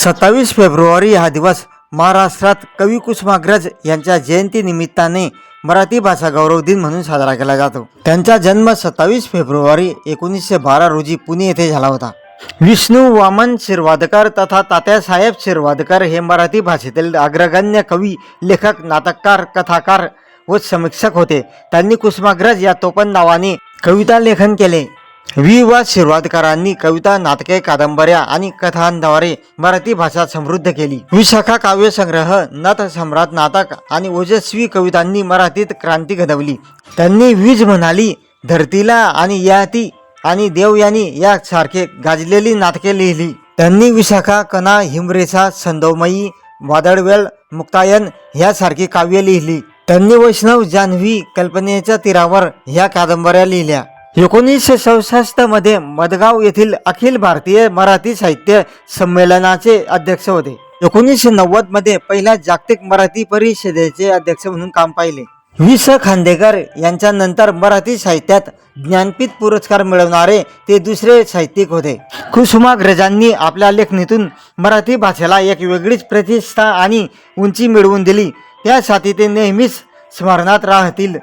27 February हा दिवस महाराष्ट्रात कवी कुसुमाग्रज यांच्या जयंती निमित्ताने मराठी भाषा गौरव दिन म्हणून साजरा केला जातो। त्यांचा जन्म 27 फेब्रुवारी 1912 रोजी पुणे येथे झाला होता। विष्णू वामन शिरवाडकर तथा तात्यासाहेब शिरवाडकर हे मराठी भाषेतील अग्रगण्य कवी, लेखक, नाटककार, कथाकार व समीक्षक होते। त्यांनी कुसुमाग्रज या टोपण नावाने कविता लेखन केले। वि. शिरवाडकरांनी कविता, नाटके, कादंबऱ्या आणि कथांद्वारे मराठी भाषा समृद्ध केली। विशाखा काव्यसंग्रह, नथ सम्राट नाटक आणि ओजस्वी कवितांनी मराठीत क्रांती घडवली। त्यांनी वीज म्हणाली, धरतीला आणि याती आणि देवयानी यासारखे गाजलेली नाटके लिहिली। त्यांनी विशाखा, कणा, हिमरेषा, संदोमयी, वादळवेल, मुक्तायन यासारखी काव्य लिहिली। त्यांनी वैष्णव, जान्हवी, कल्पनेच्या तीरावर ह्या कादंबऱ्या लिहिल्या। 1966 मध्ये मडगाव येथील अखिल भारतीय मराठी साहित्य संमेलनाचे अध्यक्ष होते। 1990 मध्ये पहिल्या जागतिक मराठी परिषदेचे अध्यक्ष म्हणून काम पाहिले। वि.स. खांडेकर यांच्या नंतर मराठी साहित्यात ज्ञानपीठ पुरस्कार मिळवणारे ते दुसरे साहित्यिक होते। कुसुमाग्रजांनी आपल्या लेखणीतून मराठी भाषेला एक वेगळीच प्रतिष्ठा आणि उंची मिळवून दिली। त्यासाठी ते नेहमीच स्मरणात राहतील।